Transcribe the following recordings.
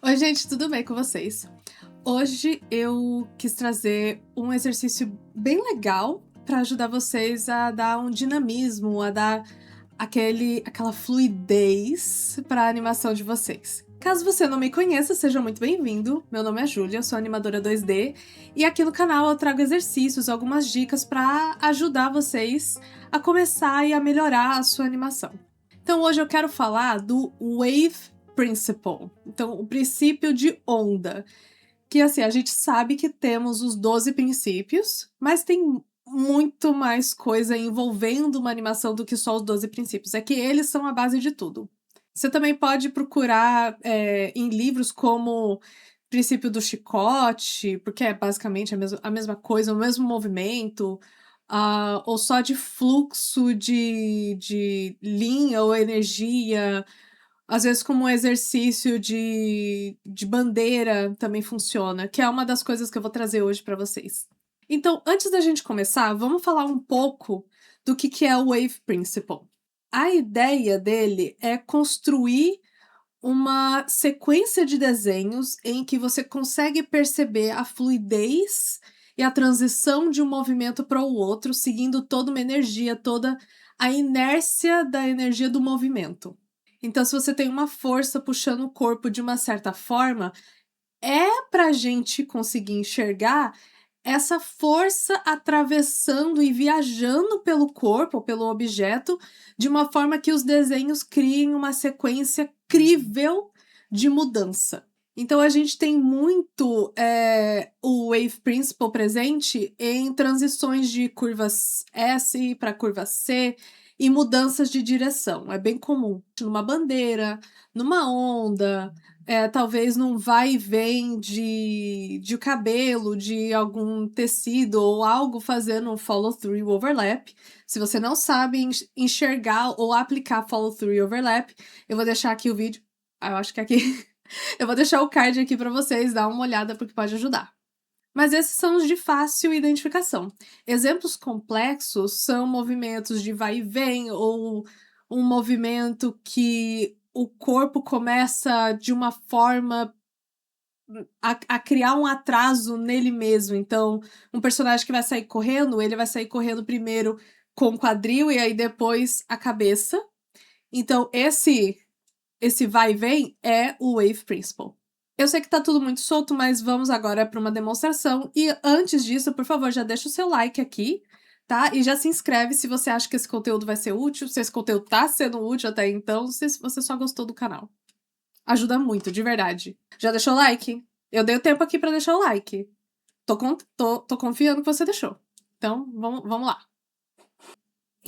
Oi, gente, tudo bem com vocês? Hoje eu quis trazer um exercício bem legal para ajudar vocês a dar um dinamismo, a dar aquela fluidez para a animação de vocês. Caso você não me conheça, seja muito bem-vindo. Meu nome é Júlia, eu sou animadora 2D e aqui no canal eu trago exercícios, algumas dicas para ajudar vocês a começar e a melhorar a sua animação. Então hoje eu quero falar do Wave Principle, então o princípio de onda. Que assim, a gente sabe que temos os 12 princípios, mas tem muito mais coisa envolvendo uma animação do que só os 12 princípios. É que eles são a base de tudo. Você também pode procurar em livros como Princípio do Chicote, porque é basicamente a mesma coisa, o mesmo movimento, ou só de fluxo de linha ou energia. Às vezes como um exercício de bandeira também funciona, que é uma das coisas que eu vou trazer hoje para vocês. Então, antes da gente começar, vamos falar um pouco do que é o Wave Principle. A ideia dele é construir uma sequência de desenhos em que você consegue perceber a fluidez e a transição de um movimento para o outro, seguindo toda uma energia, toda a inércia da energia do movimento. Então, se você tem uma força puxando o corpo de uma certa forma, é para a gente conseguir enxergar essa força atravessando e viajando pelo corpo, pelo objeto, de uma forma que os desenhos criem uma sequência crível de mudança. Então, a gente tem muito o Wave Principle presente em transições de curvas S para curva C e mudanças de direção. É bem comum. Numa bandeira, numa onda, talvez num vai e vem de cabelo, de algum tecido ou algo fazendo um follow-through e overlap. Se você não sabe enxergar ou aplicar follow-through e overlap, eu vou deixar aqui o vídeo. Eu acho que aqui. Eu vou deixar o card aqui para vocês, dar uma olhada porque pode ajudar. Mas esses são os de fácil identificação. Exemplos complexos são movimentos de vai e vem ou um movimento que o corpo começa de uma forma a criar um atraso nele mesmo. Então, um personagem que vai sair correndo, ele vai sair correndo primeiro com o quadril e aí depois a cabeça. Então, esse vai e vem é o Wave Principle. Eu sei que tá tudo muito solto, mas vamos agora para uma demonstração. E antes disso, por favor, já deixa o seu like aqui, tá? E já se inscreve se você acha que esse conteúdo vai ser útil, se esse conteúdo tá sendo útil até então, se você só gostou do canal. Ajuda muito, de verdade. Já deixou o like? Eu dei o tempo aqui para deixar o like. Tô confiando que você deixou. Então, vamos lá.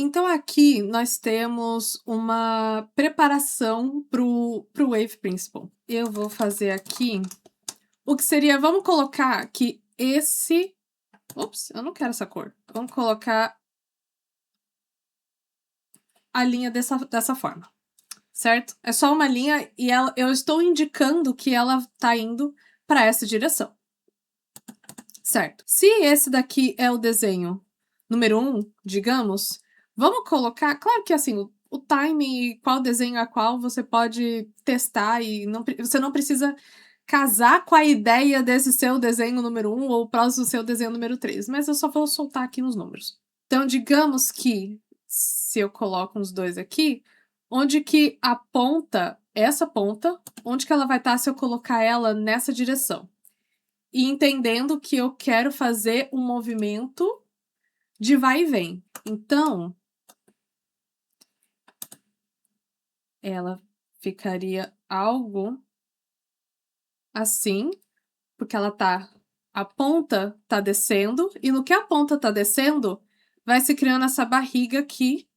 Então aqui nós temos uma preparação pro Wave Principle. Eu vou fazer aqui o que seria, vamos colocar que esse... Ops, eu não quero essa cor. Vamos colocar a linha dessa forma, certo? É só uma linha e eu estou indicando que ela tá indo para essa direção, certo? Se esse daqui é o desenho número 1, digamos, vamos colocar... Claro que assim, o time e qual desenho a qual você pode testar e você não precisa casar com a ideia desse seu desenho número 1 ou o próximo seu desenho número 3, mas eu só vou soltar aqui nos números. Então, digamos que, se eu coloco uns dois aqui, onde que a ponta, essa ponta, onde que ela vai estar se eu colocar ela nessa direção? E entendendo que eu quero fazer um movimento de vai e vem. Então, ela ficaria algo assim, porque ela tá... A ponta tá descendo, e no que a ponta tá descendo, vai se criando essa barriga aqui,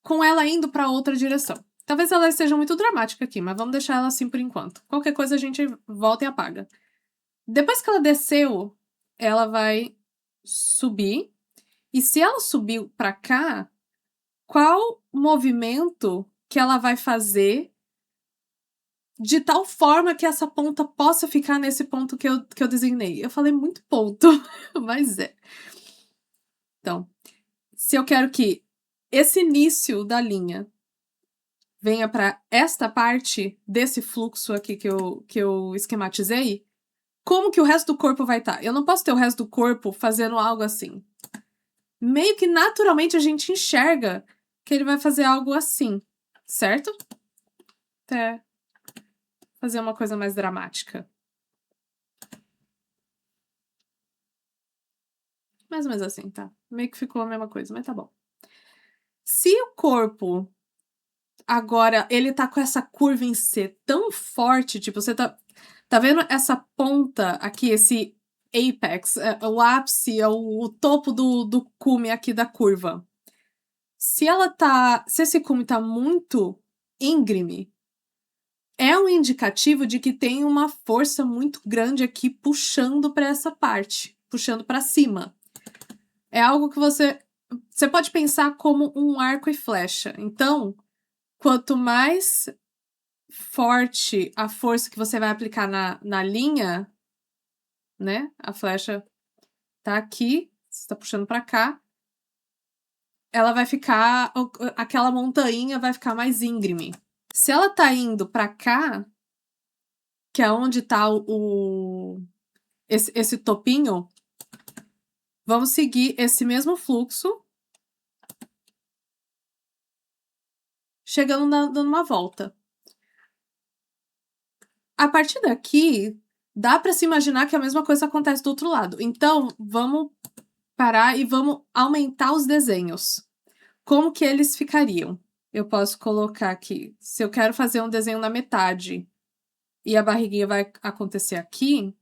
com ela indo para outra direção. Talvez ela esteja muito dramática aqui, mas vamos deixar ela assim por enquanto. Qualquer coisa a gente volta e apaga. Depois que ela desceu, ela vai subir, e se ela subiu para cá, qual movimento que ela vai fazer de tal forma que essa ponta possa ficar nesse ponto que eu designei? Eu falei muito ponto, mas é. Então, se eu quero que esse início da linha venha para esta parte desse fluxo aqui que eu esquematizei, como que o resto do corpo vai estar? Eu não posso ter o resto do corpo fazendo algo assim. Meio que naturalmente a gente enxerga que ele vai fazer algo assim, certo? Até fazer uma coisa mais dramática. Mais ou menos assim, tá? Meio que ficou a mesma coisa, mas tá bom. Se o corpo agora ele tá com essa curva em C tão forte, tipo, você tá vendo essa ponta aqui, esse apex, o ápice, o topo do cume aqui da curva. Se esse cume tá muito íngreme, é um indicativo de que tem uma força muito grande aqui puxando para essa parte, puxando para cima. É algo que você pode pensar como um arco e flecha. Então, quanto mais forte a força que você vai aplicar na linha, né? A flecha tá aqui, você tá puxando para cá, ela vai ficar, aquela montanha vai ficar mais íngreme. Se ela tá indo para cá, que é onde tá esse topinho, vamos seguir esse mesmo fluxo, chegando dando uma volta. A partir daqui, dá para se imaginar que a mesma coisa acontece do outro lado. Então, vamos parar e vamos aumentar os desenhos. Como que eles ficariam? Eu posso colocar aqui, se eu quero fazer um desenho na metade e a barriguinha vai acontecer aqui,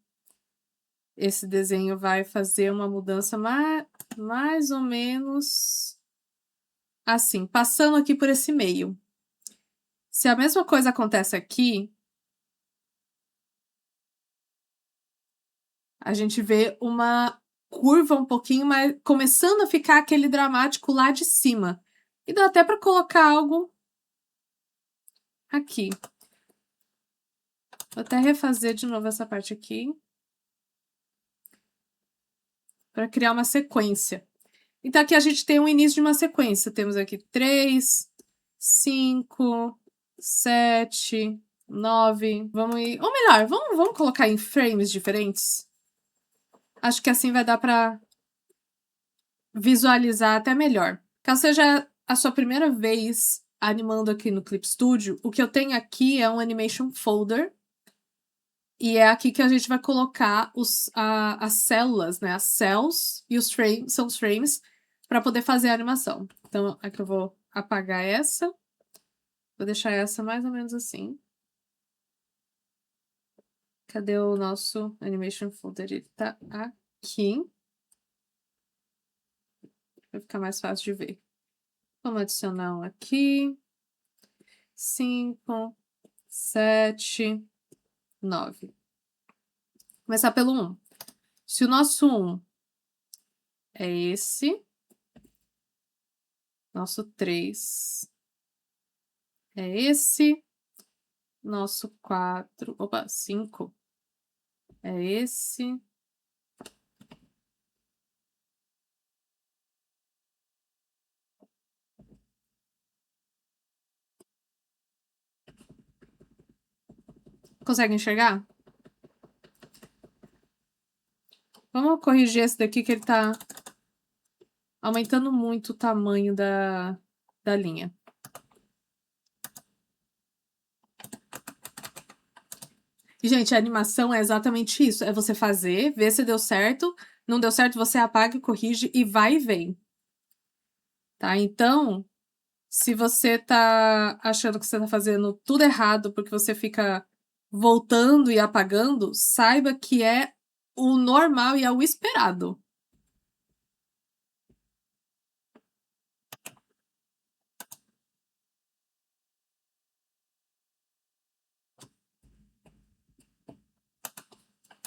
esse desenho vai fazer uma mudança mais ou menos assim, passando aqui por esse meio. Se a mesma coisa acontece aqui, a gente vê uma curva um pouquinho mais, começando a ficar aquele dramático lá de cima. E dá até para colocar algo aqui. Vou até refazer de novo essa parte aqui, para criar uma sequência. Então, aqui a gente tem o início de uma sequência. Temos aqui 3, 5, 7, 9. Vamos ir. Ou melhor, vamos colocar em frames diferentes? Acho que assim vai dar para visualizar até melhor. Caso seja a sua primeira vez animando aqui no Clip Studio, o que eu tenho aqui é um Animation Folder. E é aqui que a gente vai colocar as células, né? As cells e os frames, são os frames, para poder fazer a animação. Então, aqui eu vou apagar essa. Vou deixar essa mais ou menos assim. Cadê o nosso Animation Folder? Ele tá aqui. Vai ficar mais fácil de ver. Vamos adicionar um aqui. 5, 7, 9. Começar pelo 1. Se o nosso 1 é esse, nosso 3 é esse, nosso 4, opa, 5 é esse. Consegue enxergar? Vamos corrigir esse daqui que ele tá aumentando muito o tamanho da linha. E, gente, a animação é exatamente isso. É você fazer, ver se deu certo. Não deu certo, você apaga e corrige e vai e vem. Tá? Então, se você tá achando que você tá fazendo tudo errado porque você fica voltando e apagando, saiba que é o normal e é o esperado.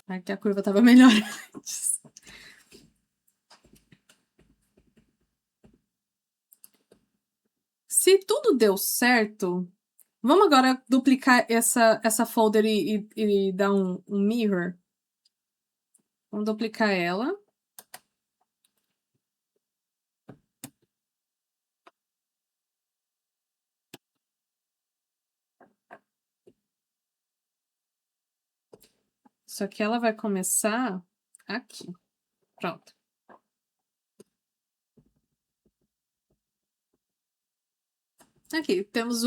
Aqui a curva tava melhor antes. Se tudo deu certo, vamos agora duplicar essa folder e dar um mirror. Vamos duplicar ela. Só que ela vai começar aqui. Pronto. Aqui, temos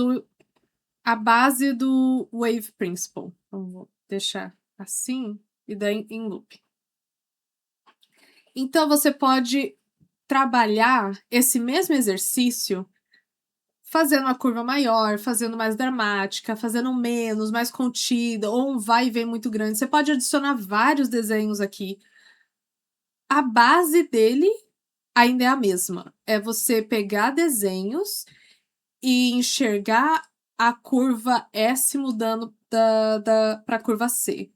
a base do Wave Principle. Então, vou deixar assim e daí em loop. Então, você pode trabalhar esse mesmo exercício fazendo uma curva maior, fazendo mais dramática, fazendo menos, mais contida, ou um vai e vem muito grande. Você pode adicionar vários desenhos aqui. A base dele ainda é a mesma. É você pegar desenhos e enxergar a curva S mudando para a curva C.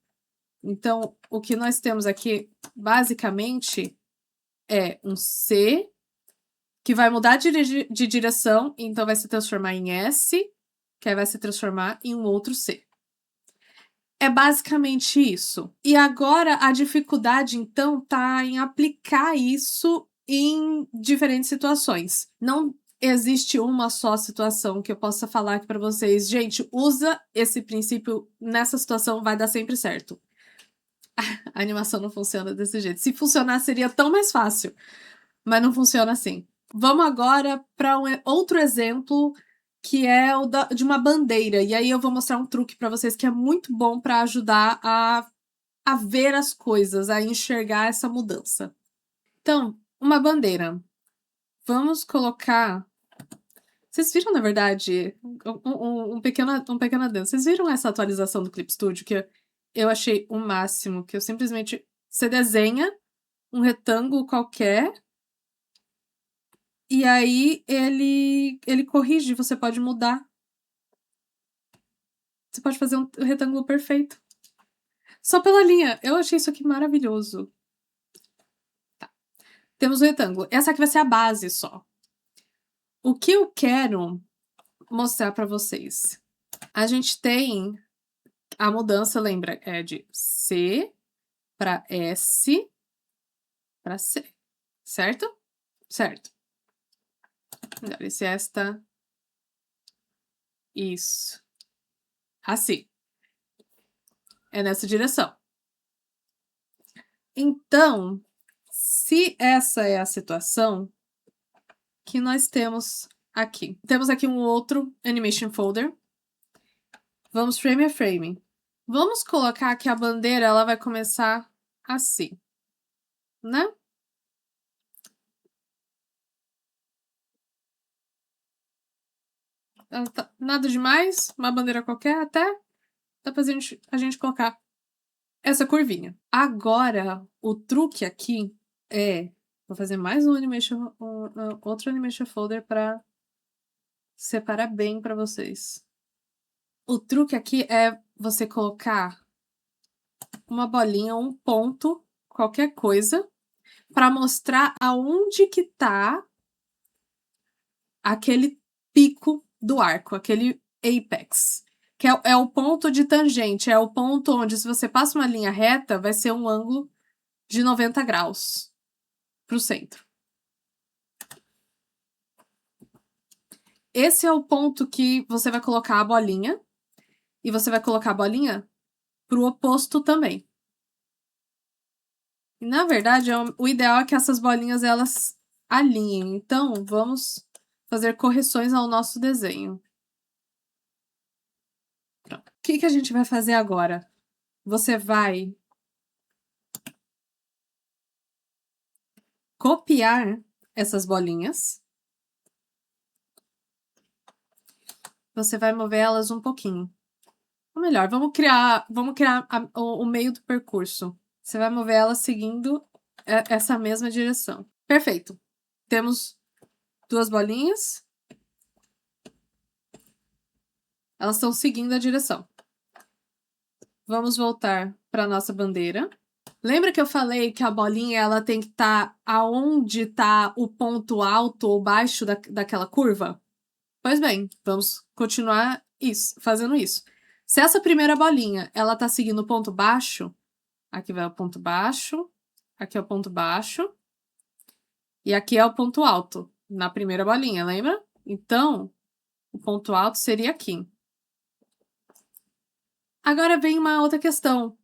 Então, o que nós temos aqui, basicamente, é um C que vai mudar de direção, então vai se transformar em S, que aí vai se transformar em um outro C. É basicamente isso. E agora a dificuldade, então, tá em aplicar isso em diferentes situações. Não existe uma só situação que eu possa falar aqui para vocês. Gente, usa esse princípio nessa situação, vai dar sempre certo. A animação não funciona desse jeito. Se funcionar, seria tão mais fácil, mas não funciona assim. Vamos agora para outro exemplo, que é o de uma bandeira. E aí eu vou mostrar um truque para vocês que é muito bom para ajudar a ver as coisas, a enxergar essa mudança. Então, uma bandeira. Vamos colocar. Vocês viram, na verdade, um pequeno adendo. Vocês viram essa atualização do Clip Studio que eu achei o máximo, que eu simplesmente. Você desenha um retângulo qualquer. E aí ele corrige, você pode mudar. Você pode fazer um retângulo perfeito. Só pela linha. Eu achei isso aqui maravilhoso. Tá. Temos o retângulo. Essa aqui vai ser a base só. O que eu quero mostrar para vocês? A gente tem a mudança, lembra? É de C para S para C. Certo? Certo. Agora, esse esta. Isso. Assim. É nessa direção. Então, se essa é a situação que nós temos aqui. Temos aqui um outro animation folder. Vamos frame a frame. Vamos colocar que a bandeira ela vai começar assim, né? Nada demais, uma bandeira qualquer, até dá pra a gente colocar essa curvinha. Agora, o truque aqui é... Vou fazer mais outro animation folder para separar bem para vocês. O truque aqui é você colocar uma bolinha, um ponto, qualquer coisa, para mostrar aonde que tá aquele pico do arco, aquele apex. Que é o ponto de tangente, é o ponto onde, se você passa uma linha reta, vai ser um ângulo de 90 graus para o centro. Esse é o ponto que você vai colocar a bolinha, e você vai colocar a bolinha pro oposto também. E, na verdade, o ideal é que essas bolinhas elas alinhem. Então, vamos fazer correções ao nosso desenho. Pronto. O que a gente vai fazer agora? Você vai copiar essas bolinhas. Você vai mover elas um pouquinho. Ou melhor, vamos criar o meio do percurso. Você vai mover elas seguindo essa mesma direção. Perfeito. Temos duas bolinhas. Elas estão seguindo a direção. Vamos voltar para a nossa bandeira. Lembra que eu falei que a bolinha ela tem que estar aonde está o ponto alto ou baixo daquela curva? Pois bem, vamos continuar fazendo isso. Se essa primeira bolinha ela está seguindo o ponto baixo, aqui vai o ponto baixo, aqui é o ponto baixo, e aqui é o ponto alto, na primeira bolinha, lembra? Então, o ponto alto seria aqui. Agora vem uma outra questão.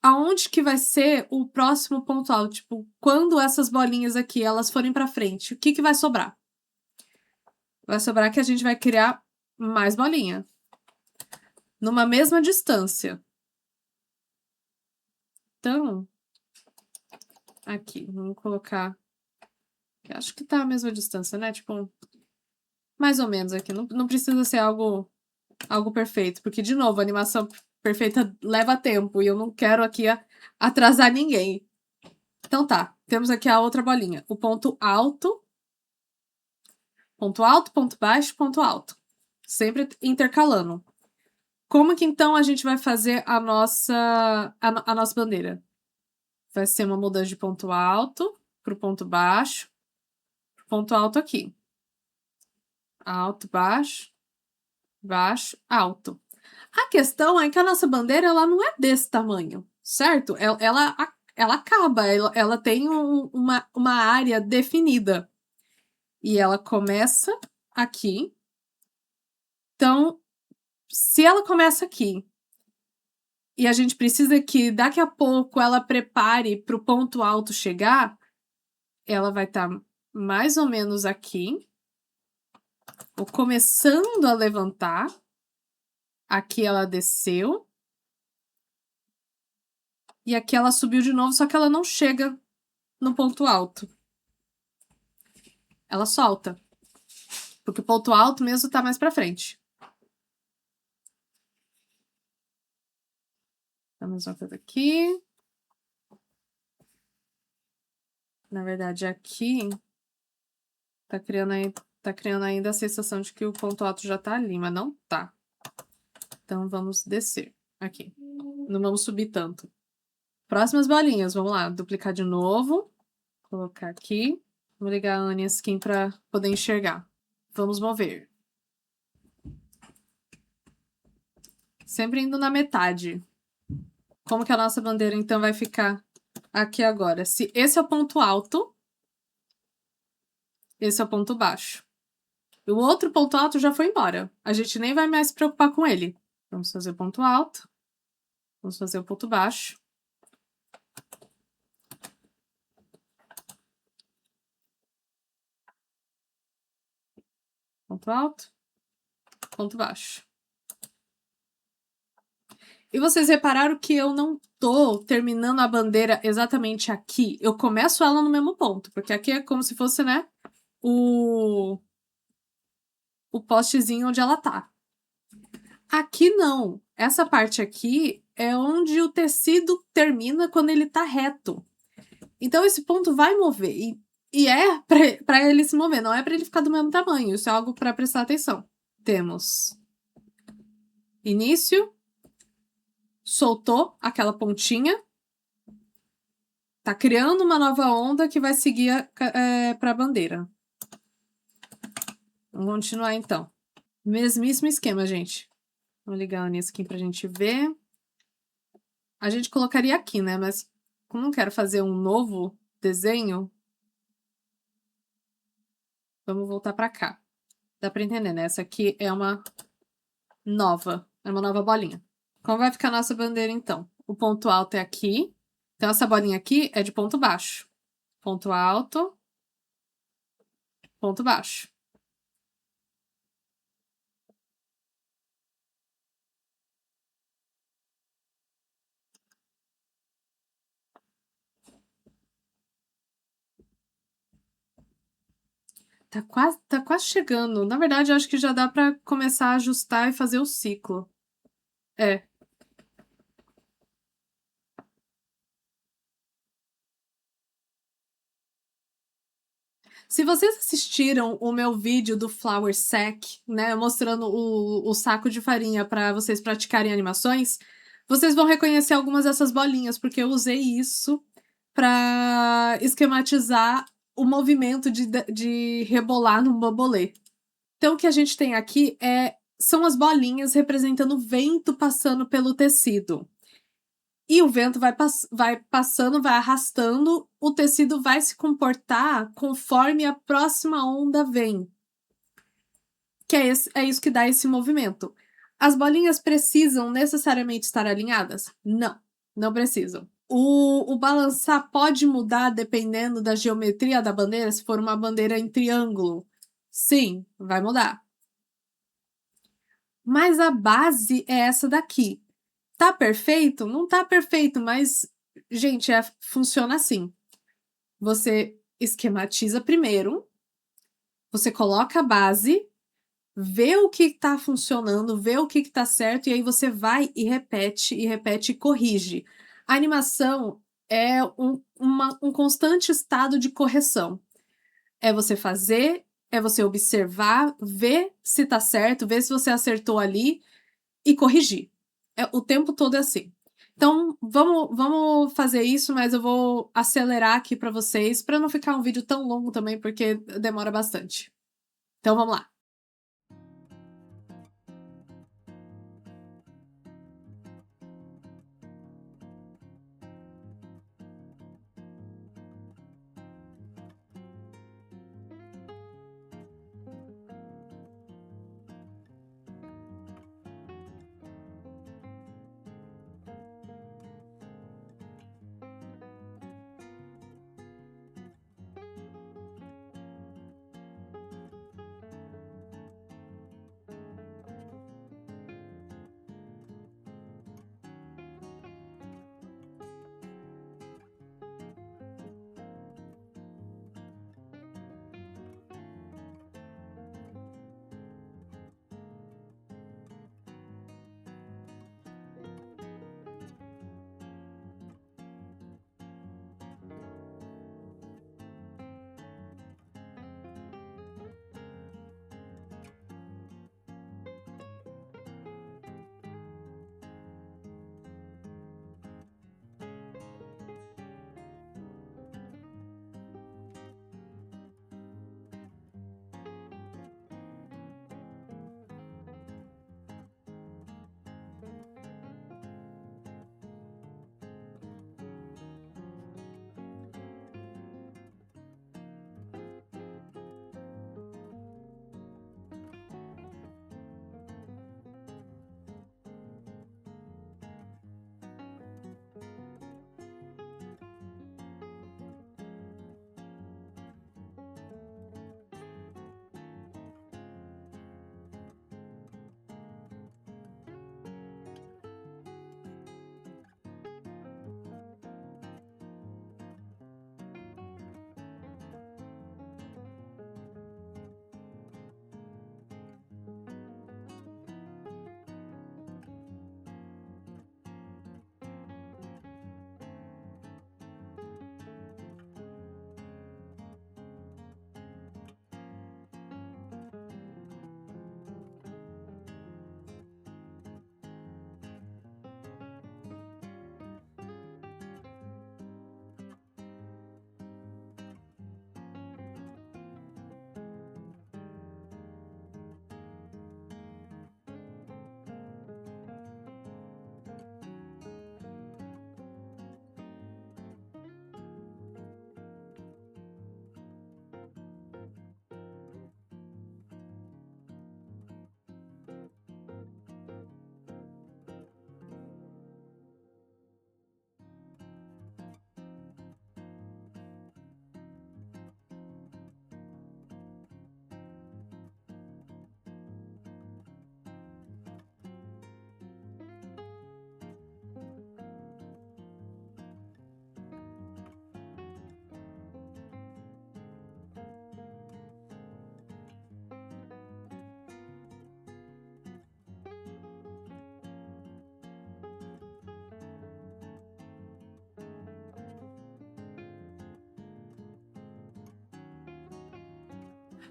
aonde que vai ser o próximo ponto alto? Tipo, quando essas bolinhas aqui, elas forem pra frente, o que que vai sobrar? Vai sobrar que a gente vai criar mais bolinha. Numa mesma distância. Então, aqui, vamos colocar... Acho que tá a mesma distância, né? Tipo, mais ou menos aqui. Não precisa ser algo perfeito, porque, de novo, a animação perfeita leva tempo e eu não quero aqui atrasar ninguém. Então tá, temos aqui a outra bolinha. O ponto alto, ponto baixo, ponto alto. Sempre intercalando. Como que então a gente vai fazer a nossa bandeira? Vai ser uma mudança de ponto alto pro ponto baixo, ponto alto aqui. Alto, baixo, baixo, alto. A questão é que a nossa bandeira, ela não é desse tamanho, certo? Ela acaba, ela tem uma área definida. E ela começa aqui. Então, se ela começa aqui, e a gente precisa que daqui a pouco ela prepare para o ponto alto chegar, ela vai estar mais ou menos aqui, ou começando a levantar. Aqui ela desceu. E aqui ela subiu de novo, só que ela não chega no ponto alto. Ela solta. Porque o ponto alto mesmo tá mais pra frente. A mesma coisa aqui. Na verdade, aqui tá criando ainda a sensação de que o ponto alto já tá ali, mas não tá. Então, vamos descer aqui. Não vamos subir tanto. Próximas bolinhas, vamos lá. Duplicar de novo. Colocar aqui. Vou ligar a Anya Skin pra poder enxergar. Vamos mover. Sempre indo na metade. Como que a nossa bandeira, então, vai ficar aqui agora? Se esse é o ponto alto, esse é o ponto baixo. E o outro ponto alto já foi embora. A gente nem vai mais se preocupar com ele. Vamos fazer o ponto alto. Vamos fazer o ponto baixo. Ponto alto. Ponto baixo. E vocês repararam que eu não tô terminando a bandeira exatamente aqui. Eu começo ela no mesmo ponto. Porque aqui é como se fosse, né, o postezinho onde ela tá. Aqui não. Essa parte aqui é onde o tecido termina quando ele tá reto. Então esse ponto vai mover. E é para ele se mover, não é para ele ficar do mesmo tamanho. Isso é algo para prestar atenção. Temos início, soltou aquela pontinha, tá criando uma nova onda que vai seguir para a bandeira. Vamos continuar então. Mesmíssimo esquema, gente. Vamos ligar nisso aqui pra gente ver. A gente colocaria aqui, né? Mas como não quero fazer um novo desenho, vamos voltar para cá. Dá para entender, né? Essa aqui é uma nova bolinha. Como vai ficar a nossa bandeira, então? O ponto alto é aqui. Então, essa bolinha aqui é de ponto baixo. Ponto alto, ponto baixo. Tá quase chegando. Na verdade, eu acho que já dá para começar a ajustar e fazer o ciclo. É. Se vocês assistiram o meu vídeo do Flour Sack, né, mostrando o saco de farinha para vocês praticarem animações, vocês vão reconhecer algumas dessas bolinhas, porque eu usei isso para esquematizar o movimento de rebolar no bambolê. Então, o que a gente tem aqui são as bolinhas representando o vento passando pelo tecido. E o vento vai passando, vai arrastando, o tecido vai se comportar conforme a próxima onda vem. Que é isso que dá esse movimento. As bolinhas precisam necessariamente estar alinhadas? Não. Não precisam. O balançar pode mudar dependendo da geometria da bandeira, se for uma bandeira em triângulo, sim, vai mudar. Mas a base é essa daqui. Tá perfeito? Não tá perfeito, mas, gente, funciona assim. Você esquematiza primeiro, você coloca a base, vê o que tá funcionando, vê o que tá certo, e aí você vai e repete e corrige. A animação é um constante estado de correção. É você fazer, é você observar, ver se tá certo, ver se você acertou ali e corrigir. O tempo todo é assim. Então, vamos fazer isso, mas eu vou acelerar aqui para vocês, para não ficar um vídeo tão longo também, porque demora bastante. Então, vamos lá.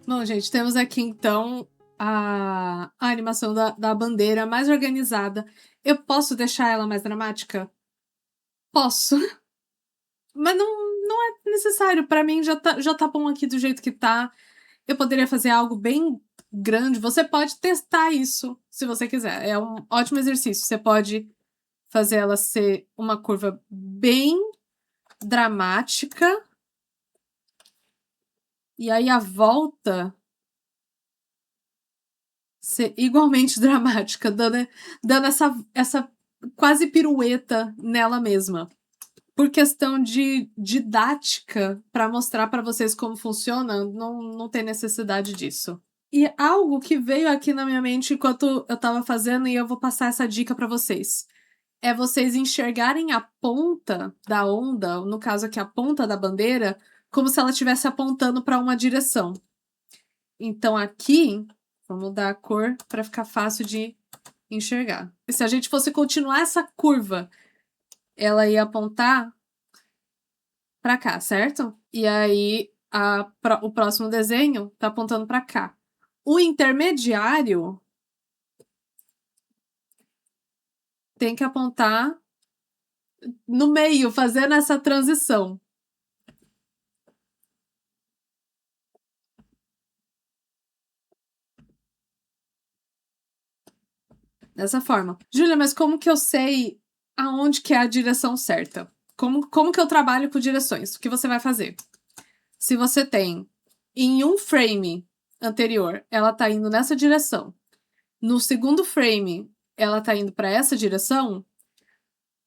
Bom, gente, temos aqui então a animação da bandeira mais organizada. Eu posso deixar ela mais dramática? Posso, mas não é necessário. Para mim já tá bom aqui do jeito que tá. Eu poderia fazer algo bem grande. Você pode testar isso se você quiser. É um ótimo exercício. Você pode fazer ela ser uma curva bem dramática. E aí a volta ser igualmente dramática, dando essa quase pirueta nela mesma. Por questão de didática, para mostrar para vocês como funciona, não tem necessidade disso. E algo que veio aqui na minha mente enquanto eu estava fazendo, e eu vou passar essa dica para vocês, é vocês enxergarem a ponta da onda, no caso aqui a ponta da bandeira, como se ela estivesse apontando para uma direção. Então aqui, vamos dar a cor para ficar fácil de enxergar. E se a gente fosse continuar essa curva, ela ia apontar para cá, certo? E aí o próximo desenho tá apontando para cá. O intermediário tem que apontar no meio, fazendo essa transição. Dessa forma. Júlia, mas como que eu sei aonde que é a direção certa? Como que eu trabalho com direções? O que você vai fazer? Se você tem em um frame anterior, ela tá indo nessa direção. No segundo frame, ela tá indo para essa direção.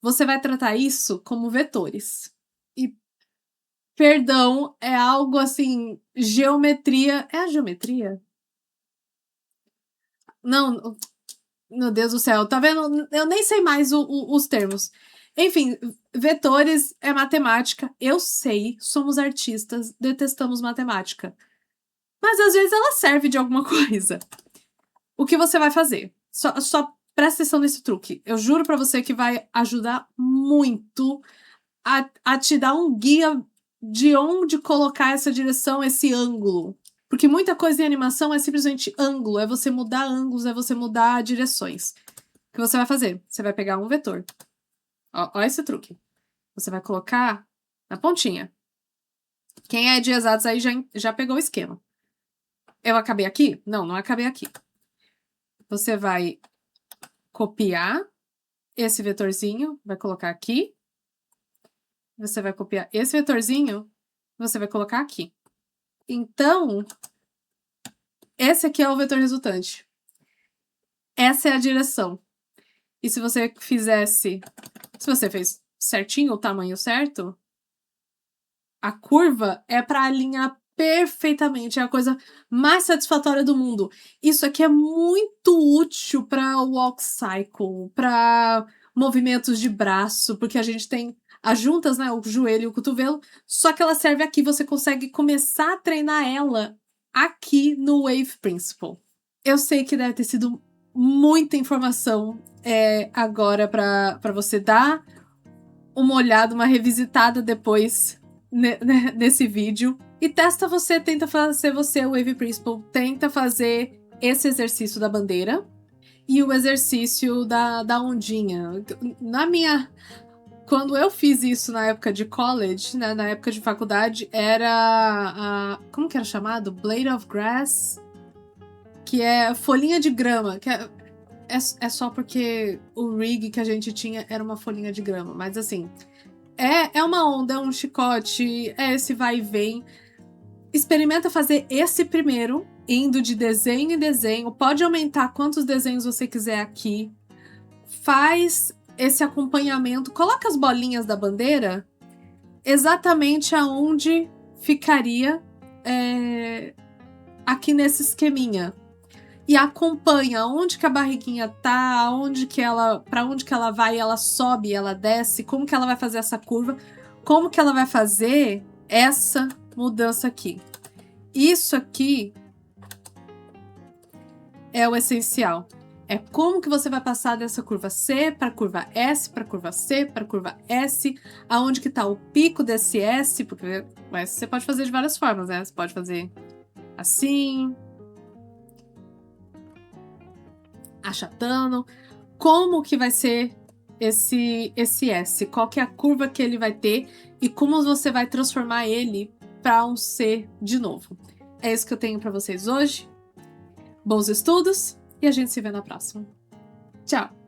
Você vai tratar isso como vetores. E perdão é algo assim, geometria. É a geometria? Não, meu Deus do céu, tá vendo? Eu nem sei mais os termos. Enfim, vetores é matemática. Eu sei, somos artistas, detestamos matemática. Mas às vezes ela serve de alguma coisa. O que você vai fazer? Só presta atenção nesse truque. Eu juro pra você que vai ajudar muito a te dar um guia de onde colocar essa direção, esse ângulo. Porque muita coisa em animação é simplesmente ângulo, é você mudar ângulos, é você mudar direções. O que você vai fazer? Você vai pegar um vetor. Ó esse truque. Você vai colocar na pontinha. Quem é de exatos aí já pegou o esquema. Eu acabei aqui? Não acabei aqui. Você vai copiar esse vetorzinho, vai colocar aqui. Você vai copiar esse vetorzinho, você vai colocar aqui. Então, esse aqui é o vetor resultante. Essa é a direção. E se você fizesse... Se você fez certinho, o tamanho certo, a curva é para alinhar perfeitamente. É a coisa mais satisfatória do mundo. Isso aqui é muito útil para walk cycle, para movimentos de braço, porque a gente tem as juntas, né, o joelho e o cotovelo, só que ela serve aqui, você consegue começar a treinar ela aqui no Wave Principle. Eu sei que deve ter sido muita informação agora para você dar uma olhada, uma revisitada depois nesse vídeo. E tenta fazer você o Wave Principle, tenta fazer esse exercício da bandeira e o exercício da ondinha. Quando eu fiz isso na época de college, né, na época de faculdade, era como que era chamado? Blade of Grass, que é folhinha de grama, que é só porque o rig que a gente tinha era uma folhinha de grama, mas assim, é uma onda, é um chicote, é esse vai e vem. Experimenta fazer esse primeiro, indo de desenho em desenho, pode aumentar quantos desenhos você quiser aqui, faz esse acompanhamento, coloca as bolinhas da bandeira exatamente aonde ficaria aqui nesse esqueminha. E acompanha onde que a barriguinha tá, para onde que ela vai, ela sobe, ela desce, como que ela vai fazer essa curva, como que ela vai fazer essa mudança aqui. Isso aqui é o essencial. É como que você vai passar dessa curva C para curva S, para curva C, para curva S, aonde que tá o pico desse S, porque o S você pode fazer de várias formas, né? Você pode fazer assim, achatando. Como que vai ser esse S? Qual que é a curva que ele vai ter e como você vai transformar ele para um C de novo. É isso que eu tenho para vocês hoje. Bons estudos e a gente se vê na próxima. Tchau!